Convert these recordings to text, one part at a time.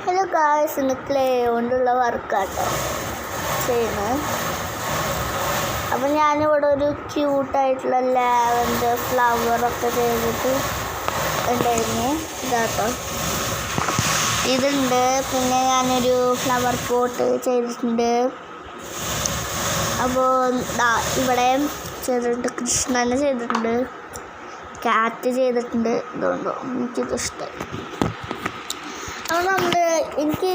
Hello guys, ഇന്ന് clay കൊണ്ടുള്ള വർക്കാട്ടോ ചെയ്യുന്നത്. അപ്പം ഞാനിവിടെ ഒരു ക്യൂട്ടായിട്ടുള്ള ലാവൻഡർ ഫ്ലവറൊക്കെ ചെയ്തിട്ട് ഉണ്ടായിരുന്നു. ഇതാട്ടോ ഇതുണ്ട്. പിന്നെ ഞാനൊരു ഫ്ലവർ പോട്ട് ചെയ്തിട്ടുണ്ട്. അപ്പോൾ ഇവിടെ ചെയ്തിട്ടുണ്ട്, കൃഷ്ണനെ ചെയ്തിട്ടുണ്ട്, ക്യാറ്റ് ചെയ്തിട്ടുണ്ട്. ഇതുകൊണ്ടോ എനിക്കിത് ഇഷ്ടമായി. അപ്പോൾ എനിക്ക്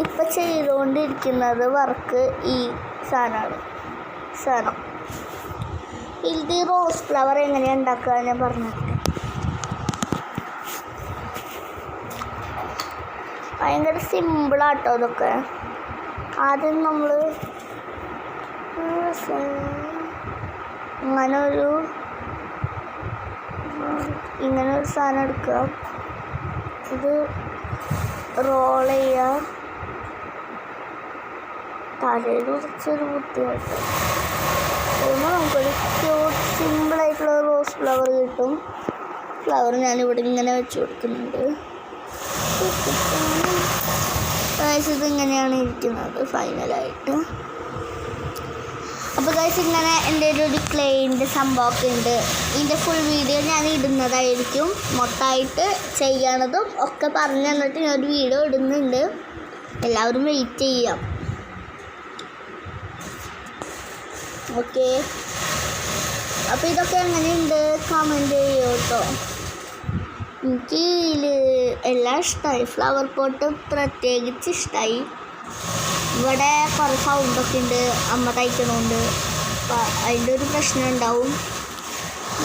ഇപ്പം ചെയ്തുകൊണ്ടിരിക്കുന്നത് വർക്ക് ഈ സാധനം ഇത് റോസ് ഫ്ലവർ എങ്ങനെയാണ് ഉണ്ടാക്കുക ഞാൻ പറഞ്ഞിട്ട്. ഭയങ്കര സിമ്പിളാട്ടോ ഇതൊക്കെ. ആദ്യം നമ്മൾ ഇങ്ങനെ ഒരു സാധനം എടുക്കുക, ഇത് റോൾ ചെയ്യുക, തലയിൽ കുറച്ചൊരു ബുദ്ധിമുട്ട് കഴിയുമ്പോൾ നമുക്കൊരു ക്യൂട്ട് സിമ്പിളായിട്ടുള്ള റോസ് ഫ്ലവർ കിട്ടും. ഫ്ലവർ ഞാനിവിടെ ഇങ്ങനെ വെച്ച് കൊടുക്കുന്നുണ്ട്. ഇതിങ്ങനെയാണ് ഇരിക്കുന്നത് ഫൈനലായിട്ട്. അപ്പോൾ ഗൈസ്, ഇങ്ങനെ എൻ്റെ ഒരു ക്ലേൻ്റെ സംഭവമൊക്കെ ഉണ്ട്. ഇതിൻ്റെ ഫുൾ വീഡിയോ ഞാൻ ഇടുന്നതായിരിക്കും. മൊത്തമായിട്ട് ചെയ്യണതും ഒക്കെ പറഞ്ഞു തന്നിട്ട് ഞാനൊരു വീഡിയോ ഇടുന്നുണ്ട്. എല്ലാവരും വെയിറ്റ് ചെയ്യാം. ഓക്കെ, അപ്പോൾ ഇതൊക്കെ എങ്ങനെയുണ്ട് കമൻറ്റ് ചെയ്യോ കേട്ടോ. എനിക്ക് എല്ലാം ഇഷ്ടമായി. ഫ്ലവർ പോട്ട് പ്രത്യേകിച്ച് ഇഷ്ടമായി. ഇവിടെ കുറേ സൗണ്ടൊക്കെ ഉണ്ട്, അമ്മ തയ്ക്കണമുണ്ട്. അപ്പം അതിൻ്റെ ഒരു പ്രശ്നം ഉണ്ടാവും.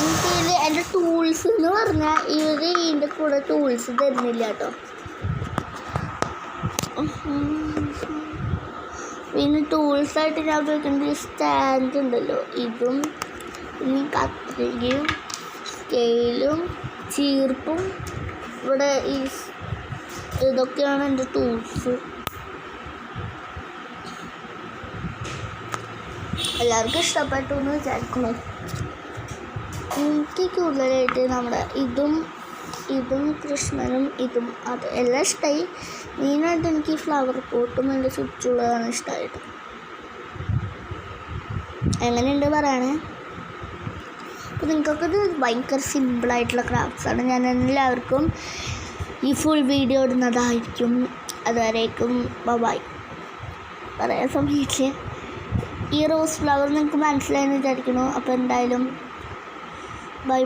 എനിക്കിതിൽ എൻ്റെ ടൂൾസ് എന്ന് പറഞ്ഞാൽ ഇതിൻ്റെ കൂടെ ടൂൾസ് തരുന്നില്ല കേട്ടോ. പിന്നെ ടൂൾസായിട്ട് ഞാൻ ഉപയോഗിക്കുന്നത് ഈ സ്റ്റാൻഡ് ഉണ്ടല്ലോ, ഇതും പിന്നെ കത്രികയും സ്കെയിലും ചീർപ്പും. ഇവിടെ ഇതൊക്കെയാണ് എൻ്റെ ടൂൾസ്. എല്ലാവർക്കും ഇഷ്ടപ്പെട്ടു എന്ന് വിചാരിക്കുന്നു. എനിക്ക് കൂടുതലായിട്ട് നമ്മുടെ ഇതും കൃഷ്ണനും അത് എല്ലാം ഇഷ്ടമായി. മെയിനായിട്ട് എനിക്ക് ഫ്ലവർ പോട്ടും എൻ്റെ ചുറ്റുള്ളതാണ് ഇഷ്ടമായിട്ട്. എങ്ങനെയുണ്ട് പറയണേ. അപ്പോൾ നിങ്ങൾക്കൊക്കെ ഇത് ഭയങ്കര സിമ്പിളായിട്ടുള്ള ക്രാഫ്റ്റ്സാണ്. ഞാൻ എല്ലാവർക്കും ഈ ഫുൾ വീഡിയോ ഇടുന്നതായിരിക്കും. അതുവരേക്കും ബൈ. പറയാൻ സമയത്ത് ഈ റോസ് ഫ്ലവർ നിങ്ങൾക്ക് മനസ്സിലായെന്ന് വിചാരിക്കുന്നു. അപ്പോൾ എന്തായാലും ബൈ.